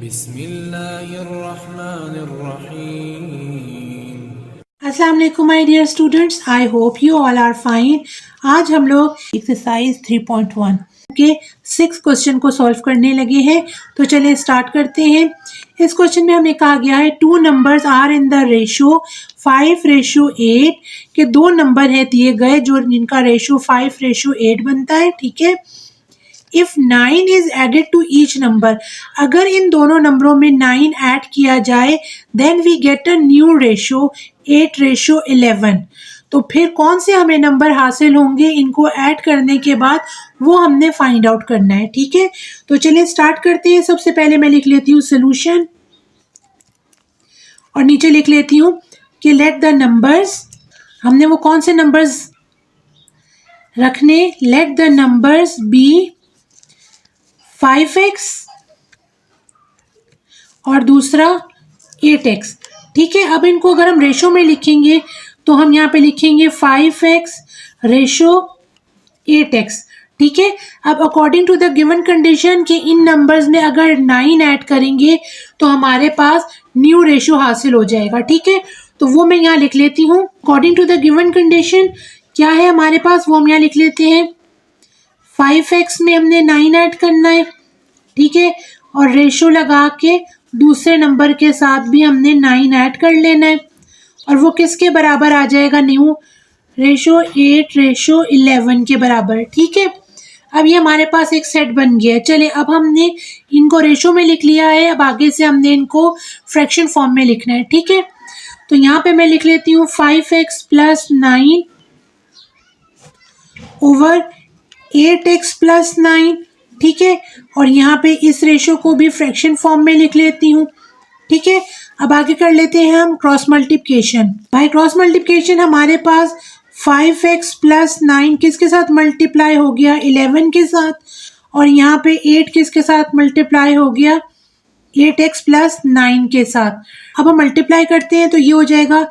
बिस्मिल्लाहिर्रहमानिर्रहीम। अस्सलाम वालेकुम my dear students, I hope you all are fine. आज हम लोग एक्सरसाइज 3.1 के 6 क्वेश्चन को सॉल्व करने लगे हैं। तो चलिए स्टार्ट करते हैं। इस क्वेश्चन में हमें कहा गया है two numbers are in the ratio 5:8 के दो नंबर है दिए गए जो जिनका रेशो 5:8 बनता है। ठीक है, if 9 is added to each number, अगर इन दोनों नंबरों में 9 ऐड किया जाए then we get a new ratio 8:11। तो फिर कौन से हमें नंबर हासिल होंगे इनको ऐड करने के बाद, वो हमने फाइंड आउट करना है। ठीक है, तो चलिए स्टार्ट करते हैं। सबसे पहले मैं लिख लेती हूँ सोल्यूशन और नीचे लिख लेती हूँ कि लेट द नंबर्स, हमने वो कौन से नंबर्स रखने, let the numbers B 5x और दूसरा 8x। ठीक है, अब इनको अगर हम रेशो में लिखेंगे तो हम यहाँ पे लिखेंगे 5x रेशो 8x। ठीक है, अब according to the given condition कि इन नंबर्स में अगर 9 ऐड करेंगे तो हमारे पास न्यू रेशो हासिल हो जाएगा। ठीक है, तो वो मैं यहाँ लिख लेती हूँ। According to the given condition क्या है हमारे पास, वो हम यहाँ लिख लेते हैं। 5x में हमने 9 ऐड करना है। ठीक है, और रेशो लगा के दूसरे नंबर के साथ भी हमने 9 ऐड कर लेना है और वो किसके बराबर आ जाएगा, न्यू रेशो 8:11 के बराबर। ठीक है, अब ये हमारे पास एक सेट बन गया है। चलिए अब हमने इनको रेशो में लिख लिया है, अब आगे से हमने इनको फ्रैक्शन फॉर्म में लिखना है। ठीक है, तो यहाँ पे मैं लिख लेती हूँ 5x + 9 ओवर 8x + 9। ठीक है, और यहाँ पे इस रेशो को भी फ्रैक्शन फॉर्म में लिख लेती हूँ। ठीक है, अब आगे कर लेते हैं हम क्रॉस मल्टीप्लिकेशन। भाई क्रॉस मल्टीप्लिकेशन हमारे पास 5x + 9 किसके साथ मल्टीप्लाई हो गया, 11 के साथ, और यहाँ पे 8 किसके साथ मल्टीप्लाई हो गया, 8x + 9 के साथ। अब हम मल्टीप्लाई करते हैं तो ये हो जाएगा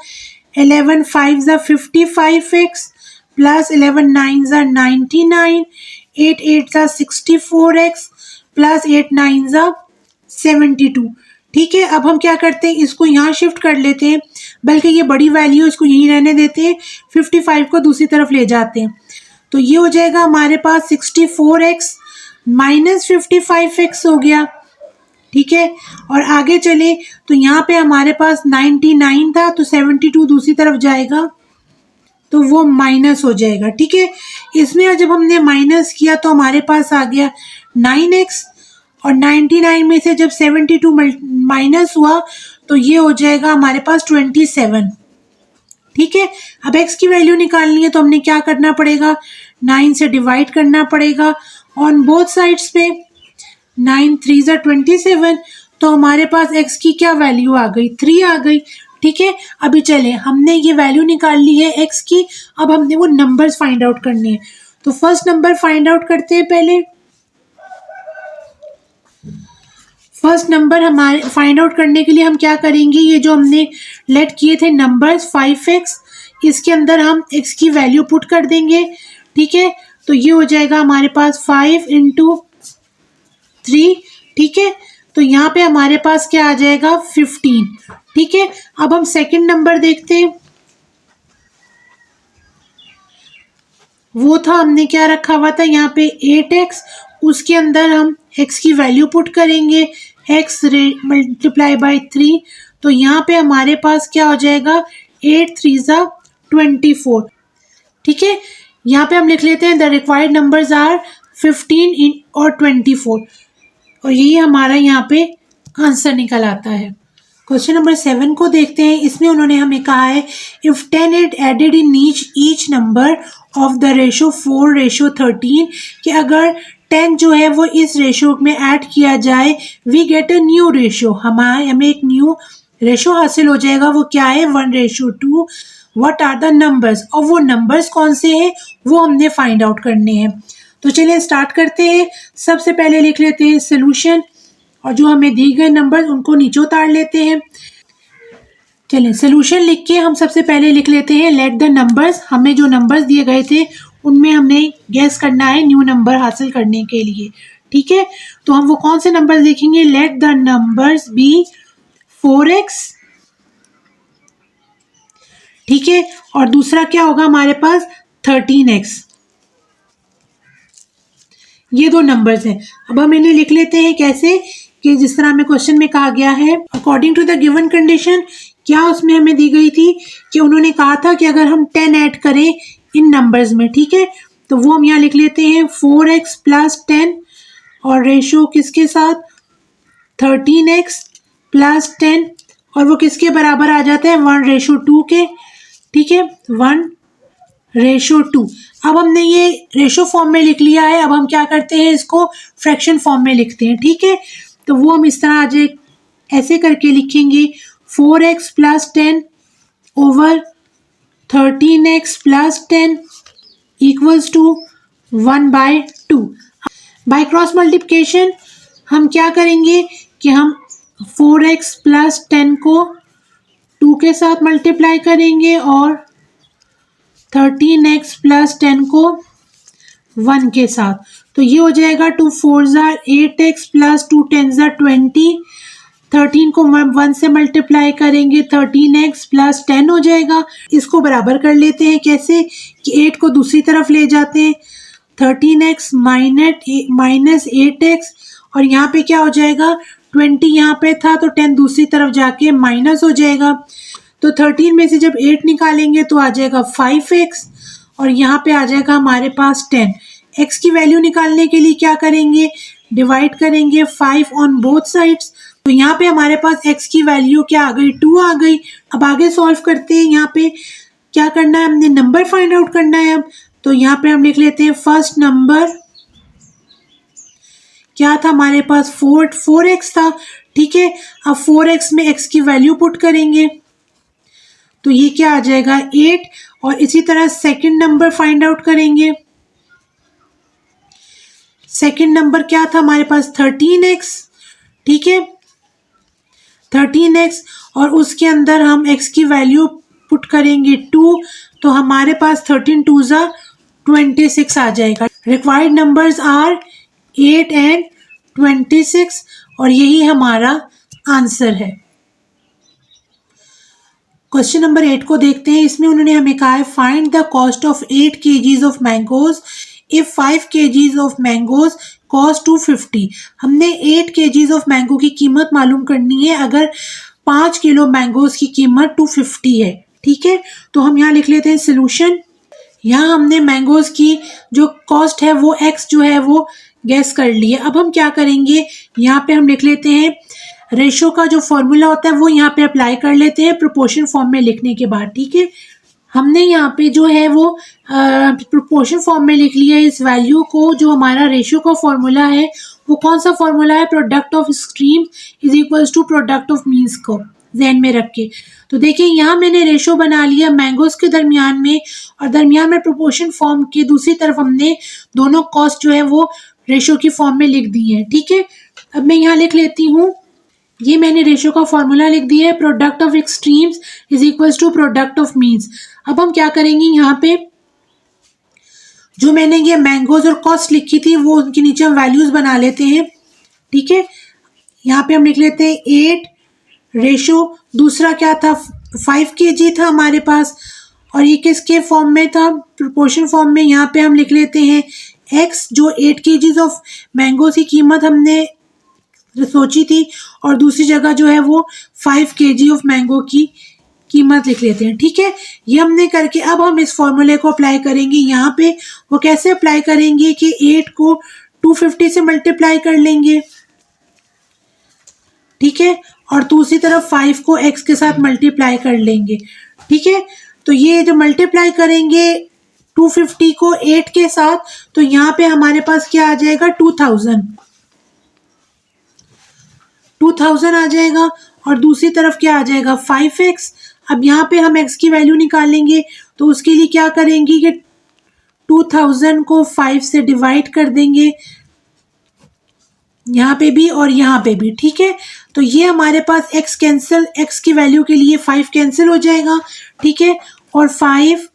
11 5 = 55x + 11 9 = 99, 8 8 = 64x + 8 9 = 72। ठीक है, अब हम क्या करते हैं, इसको यहाँ शिफ्ट कर लेते हैं, बल्कि ये बड़ी वैल्यू इसको यहीं रहने देते हैं, 55 को दूसरी तरफ ले जाते हैं। तो ये हो जाएगा हमारे पास 64x - 55x हो गया। ठीक है, और आगे चले तो यहाँ पे हमारे पास 99 था तो 72 दूसरी तरफ जाएगा तो वो माइनस हो जाएगा। ठीक है, इसमें जब हमने माइनस किया तो हमारे पास आ गया 9x, और 99 में से जब 72 माइनस हुआ तो ये हो जाएगा हमारे पास 27। ठीक है, अब x की वैल्यू निकालनी है तो हमने क्या करना पड़ेगा, 9 से डिवाइड करना पड़ेगा ऑन बोथ साइड्स पे। 9 3 = 27, तो हमारे पास x की क्या वैल्यू आ गई, 3 आ गई। ठीक है, अभी चले हमने ये वैल्यू निकाल ली है x की, अब हमने वो नंबर्स फाइंड आउट करने हैं। तो फर्स्ट नंबर फाइंड आउट करते हैं। पहले फर्स्ट नंबर हमारे फाइंड आउट करने के लिए हम क्या करेंगे, ये जो हमने लेट किए थे नंबर्स 5x, इसके अंदर हम x की वैल्यू पुट कर देंगे। ठीक है, तो ये हो जाएगा हमारे पास 5 × 3। ठीक है, तो यहाँ पे हमारे पास क्या आ जाएगा, 15। ठीक है, अब हम सेकंड नंबर देखते हैं। वो था हमने क्या रखा हुआ था यहाँ पे 8x, उसके अंदर हम x की वैल्यू पुट करेंगे, x × 3। तो यहाँ पे हमारे पास क्या हो जाएगा, 8 3 = 24। ठीक है, यहाँ पे हम लिख लेते हैं द रिक्वायर्ड नंबर्स आर 15 और 24, और यही हमारा यहाँ पे आंसर निकल आता है। क्वेश्चन नंबर 7 को देखते हैं। इसमें उन्होंने हमें कहा है if 10 is added in each number of the ratio 4:13, कि अगर 10 जो है वो इस रेशो में ऐड किया जाए, we get a new ratio, हमें एक न्यू रेशो हासिल हो जाएगा। वो क्या है, 1:2। व्हाट आर द नंबर्स, और वो नंबर्स कौन से हैं वो हमने फाइंड आउट करने हैं। तो चलिए स्टार्ट करते हैं। सबसे पहले लिख लेते हैं सोल्यूशन, और जो हमें दी गए नंबर उनको नीचे उतार लेते हैं। चलिए सोल्यूशन लिख के हम सबसे पहले लिख लेते हैं लेट द नंबर्स, हमें जो नंबर्स दिए गए थे उनमें हमने गेस करना है न्यू नंबर हासिल करने के लिए। ठीक है, तो हम वो कौन से नंबर देखेंगे, let the numbers B 4x, ठीक है, और दूसरा क्या होगा हमारे पास 13x। ये दो नंबर्स हैं। अब हम इन्हें लिख लेते हैं कैसे, कि जिस तरह हमें क्वेश्चन में कहा गया है, according to the given condition. क्या उसमें हमें दी गई थी कि उन्होंने कहा था कि अगर हम 10 ऐड करें इन नंबर्स में, ठीक है, तो वो हम यहाँ लिख लेते हैं 4x प्लस 10 और रेशो किसके साथ 13x प्लस 10, और वो किसके बराबर आ जाता है 1:2 के, ठीक है, 1:2। अब हमने ये रेशो फॉर्म में लिख लिया है। अब हम क्या करते हैं, इसको फ्रैक्शन फॉर्म में लिखते हैं, ठीक है, तो वो हम इस तरह आज ऐसे करके लिखेंगे 4x plus 10 over 13x plus 10 equals to 1/2। By cross multiplication हम क्या करेंगे कि हम 4x प्लस 10 को 2 के साथ मल्टीप्लाई करेंगे और 13x प्लस 10 को 1 के साथ, तो ये हो जाएगा 2 4s 8x प्लस 2 10s 20। 13 को 1 से मल्टीप्लाई करेंगे 13x प्लस 10 हो जाएगा। इसको बराबर कर लेते हैं कैसे, कि 8 को दूसरी तरफ ले जाते हैं, 13x माइनस 8x, और यहाँ पे क्या हो जाएगा 20 यहाँ पे था तो 10 दूसरी तरफ जाके माइनस हो जाएगा। तो 13 में से जब 8 निकालेंगे तो आ जाएगा 5x, और यहाँ पे आ जाएगा हमारे पास 10। x की वैल्यू निकालने के लिए क्या करेंगे, डिवाइड करेंगे 5 ऑन बोथ साइड्स, तो यहाँ पे हमारे पास x की वैल्यू क्या आ गई 2 आ गई। अब आगे सॉल्व करते हैं, यहाँ पे क्या करना है, हमने नंबर फाइंड आउट करना है। अब तो यहाँ पे हम लिख लेते हैं फर्स्ट नंबर क्या था हमारे पास 4x था, ठीक है। अब 4x में x की वैल्यू पुट करेंगे तो ये क्या आ जाएगा 8, और इसी तरह सेकंड नंबर फाइंड आउट करेंगे। सेकंड नंबर क्या था हमारे पास 13x, ठीक है, 13x, और उसके अंदर हम x की वैल्यू पुट करेंगे 2, तो हमारे पास 13 2s 26 आ जाएगा। रिक्वायर्ड नंबर्स आर 8 एंड 26, और यही हमारा आंसर है। क्वेश्चन नंबर 8 को देखते हैं। इसमें उन्होंने हमें कहा है find the cost of 8 kgs of mangoes if 5 kgs of mangoes cost 250। हमने 8 kgs ऑफ मैंगो की कीमत मालूम करनी है अगर 5 किलो मैंगोज की कीमत 250 है, ठीक है। तो हम यहाँ लिख लेते हैं सोल्यूशन। यहाँ हमने मैंगोज की जो कॉस्ट है वो x जो है वो गैस कर ली है। अब हम क्या करेंगे, यहाँ पे हम लिख लेते हैं रेशो का जो फॉर्मूला होता है वो यहाँ पे अप्लाई कर लेते हैं प्रोपोर्शन फॉर्म में लिखने के बाद, ठीक है। हमने यहाँ पे जो है वो प्रोपोर्शन फॉर्म में लिख लिया है इस वैल्यू को। जो हमारा रेशो का फॉर्मूला है वो कौन सा फॉर्मूला है, product of extreme is equals to product of means को ध्यान में रख के। तो देखिए यहाँ मैंने रेशो बना लिया मैंगोज के दरमियान में, और दरमियान में प्रोपोर्शन फॉर्म के दूसरी तरफ हमने दोनों कॉस्ट जो है वो रेशो की फॉर्म में लिख दी है, ठीक है। अब मैं यहाँ लिख लेती हूँ, ये मैंने रेशो का फॉर्मूला लिख दिया है, product of extremes is equals to product of means. अब हम क्या करेंगे, यहाँ पे जो मैंने ये मैंगोज और कॉस्ट लिखी थी वो उनके नीचे हम वैल्यूज बना लेते हैं, ठीक है। यहाँ पे हम लिख लेते हैं 8 रेशो, दूसरा क्या था 5 kg था हमारे पास, और ये किसके फॉर्म में था, प्रोपोर्शन फॉर्म में। यहाँ पे हम लिख लेते हैं x जो 8 kgs ऑफ मैंगो की कीमत हमने सोची थी, और दूसरी जगह जो है वो 5 kg ऑफ मैंगो की कीमत लिख लेते हैं, ठीक है। ये हमने करके अब हम इस फॉर्मूले को अप्लाई करेंगे। यहाँ पे वो कैसे अप्लाई करेंगे कि 8 को 250 से मल्टीप्लाई कर लेंगे, ठीक है, और दूसरी तरफ 5 को x के साथ मल्टीप्लाई कर लेंगे, ठीक है। तो ये जो मल्टीप्लाई करेंगे 250 को 8 के साथ, तो यहाँ पे हमारे पास क्या आ जाएगा 2000 आ जाएगा, और दूसरी तरफ क्या आ जाएगा 5x। अब यहाँ पे हम x की वैल्यू निकालेंगे, तो उसके लिए क्या करेंगे कि 2000 को 5 से डिवाइड कर देंगे, यहाँ पे भी और यहाँ पे भी, ठीक है। तो ये हमारे पास x कैंसिल, x की वैल्यू के लिए 5 कैंसिल हो जाएगा, ठीक है, और 5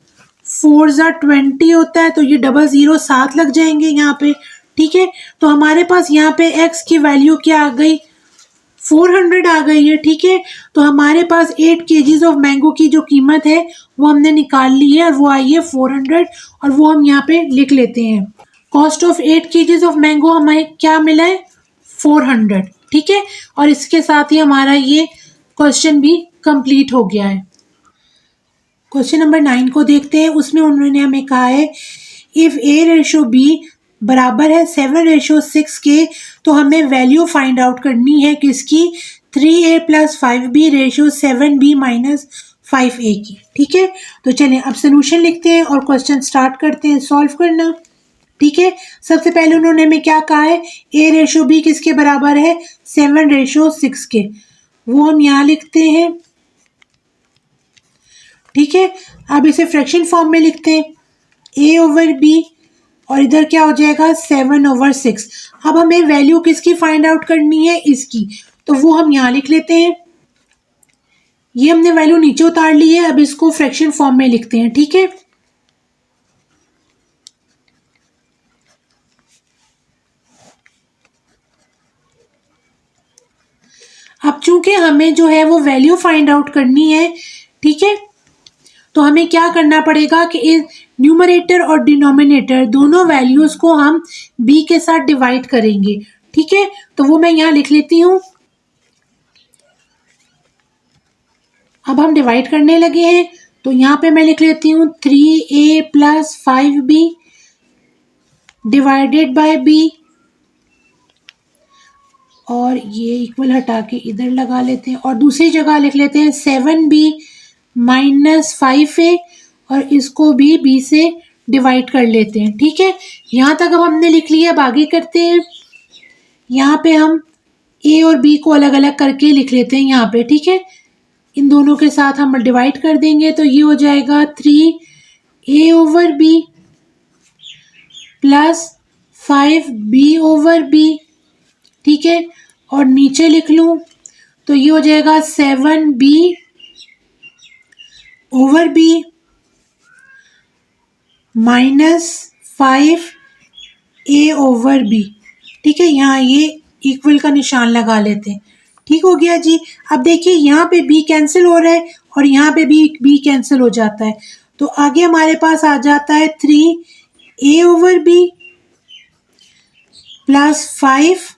4s 20 होता है, तो ये 00 7 लग जाएंगे यहाँ पे ठीक है। तो हमारे पास यहाँ पे x की वैल्यू क्या आ गई, 400 आ गई है। ठीक है, तो हमारे पास 8 kgs ऑफ मैंगो की जो कीमत है वो हमने निकाल ली है और वो आई है 400, और वो हम यहाँ पे लिख लेते हैं। Cost of 8 kgs of mango हमें क्या मिला है, 400। ठीक है, और इसके साथ ही हमारा ये क्वेश्चन भी कंप्लीट हो गया है। क्वेश्चन नंबर 9 को देखते हैं। उसमें उन्होंने हमें कहा है इफ A/B बराबर है 7/6 के, तो हमें वैल्यू फाइंड आउट करनी है किसकी, 3A + 5B/7B - 5A की। ठीक है, तो चलिए अब सोल्यूशन लिखते हैं और क्वेश्चन स्टार्ट करते हैं सॉल्व करना। ठीक है, सबसे पहले उन्होंने हमें क्या कहा है, A/B किसके बराबर है, 7/6 के, वो हम यहाँ लिखते हैं। ठीक है, अब इसे फ्रैक्शन फॉर्म में लिखते हैं, A/B और इधर क्या हो जाएगा 7/6। अब हमें वैल्यू किसकी फाइंड आउट करनी है, इसकी, तो वो हम यहाँ लिख लेते हैं। ये हमने वैल्यू नीचे उतार ली है, अब इसको फ्रैक्शन फॉर्म में लिखते हैं। ठीक है, अब चूंकि हमें जो है वो वैल्यू फाइंड आउट करनी है, ठीक है, तो हमें क्या करना पड़ेगा कि इस न्यूमरेटर और डिनोमिनेटर दोनों वैल्यूज को हम b के साथ डिवाइड करेंगे। ठीक है, तो वो मैं यहाँ लिख लेती हूँ। अब हम डिवाइड करने लगे हैं, तो यहाँ पे मैं लिख लेती हूँ 3A + 5B divided by b, और ये इक्वल हटा के इधर लगा लेते हैं, और दूसरी जगह लिख लेते हैं 7B - 5A, और इसको भी b से डिवाइड कर लेते हैं। ठीक है, यहाँ तक अब हमने लिख लिया। अब आगे करते हैं, यहाँ पे हम a और b को अलग अलग करके लिख लेते हैं यहाँ पे। ठीक है, इन दोनों के साथ हम डिवाइड कर देंगे, तो ये हो जाएगा 3A/B + 5B/B। ठीक है, और नीचे लिख लूँ तो ये हो जाएगा 7B/B - 5A/B। ठीक है, यहाँ ये इक्वल का निशान लगा लेते हैं। ठीक हो गया जी। अब देखिए यहाँ पे b कैंसिल हो रहा है और यहाँ पे भी b कैंसिल हो जाता है, तो आगे हमारे पास आ जाता है 3A/B + 5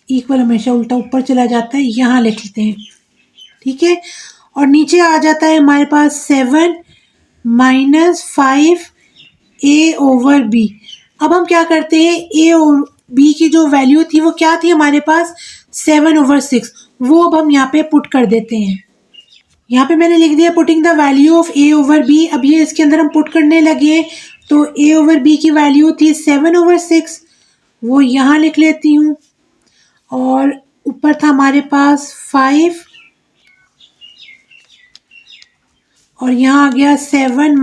इक्वल, हमेशा उल्टा ऊपर चला जाता है, यहाँ लिख लेते हैं। ठीक है, और नीचे आ जाता है हमारे पास 7 - 5A/B। अब हम क्या करते हैं, a और b की जो वैल्यू थी वो क्या थी हमारे पास 7/6, वो अब हम यहाँ पे पुट कर देते हैं। यहाँ पे मैंने लिख दिया putting the value of A/B। अब ये इसके अंदर हम पुट करने लगे हैं, तो A/B की वैल्यू थी 7/6, वो यहाँ लिख लेती हूँ, और ऊपर था हमारे पास 5, और यहाँ आ गया 7 -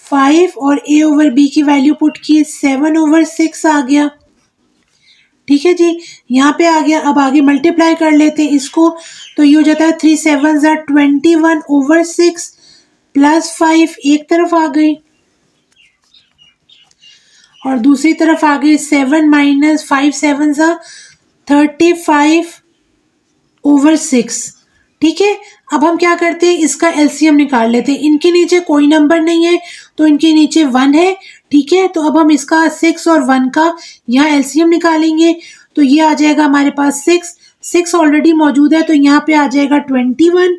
5, और A/B की वैल्यू पुट की 7/6 आ गया। ठीक है जी, यहाँ पे आ गया। अब आगे मल्टीप्लाई कर लेते हैं इसको, तो ये हो जाता है 3 7 21/6 + 5 एक तरफ आ गई, और दूसरी तरफ आ गई 7 - 5 7 35/6। ठीक है, अब हम क्या करते हैं, इसका एलसीएम निकाल लेते हैं। इनके नीचे कोई नंबर नहीं है, तो इनके नीचे 1 है। ठीक है, तो अब हम इसका 6 और 1 का यहाँ एलसीएम निकालेंगे, तो ये आ जाएगा हमारे पास 6 ऑलरेडी मौजूद है, तो यहाँ पे आ जाएगा 21।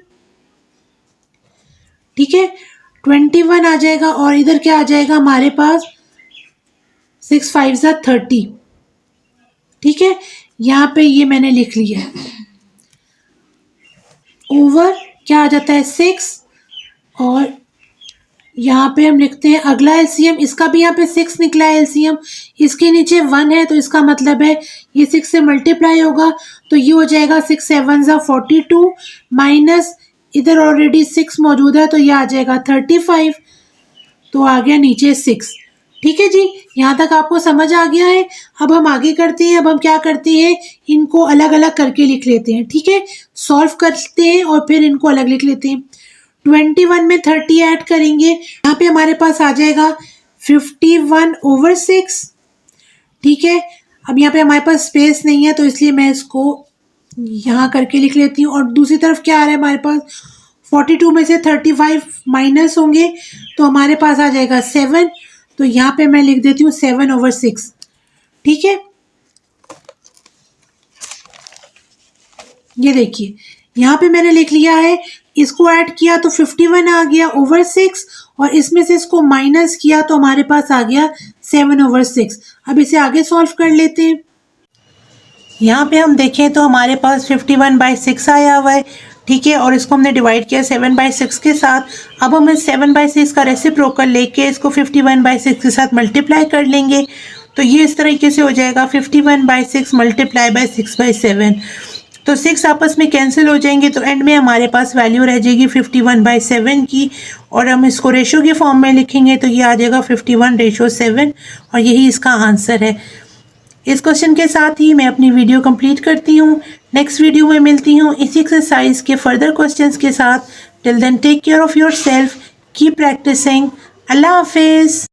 ठीक है, 21 आ जाएगा, और इधर क्या आ जाएगा हमारे पास 6 5 30। ठीक है, यहाँ पे ये मैंने लिख लिया है, ओवर क्या आ जाता है 6, और यहाँ पे हम लिखते हैं अगला एलसीएम। इसका भी यहाँ पे 6 निकला है एलसीएम, इसके नीचे 1 है, तो इसका मतलब है ये 6 से मल्टीप्लाई होगा, तो ये हो जाएगा 6 7 42 माइनस इधर ऑलरेडी 6 मौजूद है, तो ये आ जाएगा 35, तो आ गया नीचे 6। ठीक है जी, यहाँ तक आपको समझ आ गया है। अब हम आगे करते हैं। अब हम क्या करते हैं, इनको अलग अलग करके लिख लेते हैं। ठीक है, सॉल्व करते हैं और फिर इनको अलग लिख लेते हैं। 21 में 30 ऐड करेंगे, यहाँ पे हमारे पास आ जाएगा 51/6। ठीक है, अब यहाँ पे हमारे पास स्पेस नहीं है तो इसलिए मैं इसको यहाँ करके लिख लेती हूँ। और दूसरी तरफ क्या आ रहा है हमारे पास, 42 में से 35 माइनस होंगे तो हमारे पास आ जाएगा 7। तो यहाँ पे मैं लिख देती हूँ 7/6। ठीक है, ये देखिए यहाँ पे मैंने लिख लिया है, इसको ऐड किया तो 51 आ गया ओवर 6 और इसमें से इसको माइनस किया तो हमारे पास आ गया 7/6। अब इसे आगे सॉल्व कर लेते हैं। यहाँ पे हम देखें तो हमारे पास 51/6 आया हुआ है। ठीक है, और इसको हमने डिवाइड किया 7/6 के साथ। अब हम इस 7/6 का रेसिप्रोकल लेके इसको 51/6 के साथ मल्टीप्लाई कर लेंगे तो ये इस तरीके से हो जाएगा 51/6 मल्टीप्लाई बाय 6/7। तो 6 आपस में कैंसिल हो जाएंगे तो एंड में हमारे पास वैल्यू रह जाएगी 51/7 की। और हम इसको रेशो के फॉर्म में लिखेंगे तो ये आ जाएगा 51/7 और यही इसका आंसर है। इस क्वेश्चन के साथ ही मैं अपनी वीडियो कंप्लीट करती हूँ। नेक्स्ट वीडियो में मिलती हूँ इसी एक्सरसाइज के फर्दर क्वेश्चंस के साथ। Till then take care of yourself, keep practising. Allah हाफिज़।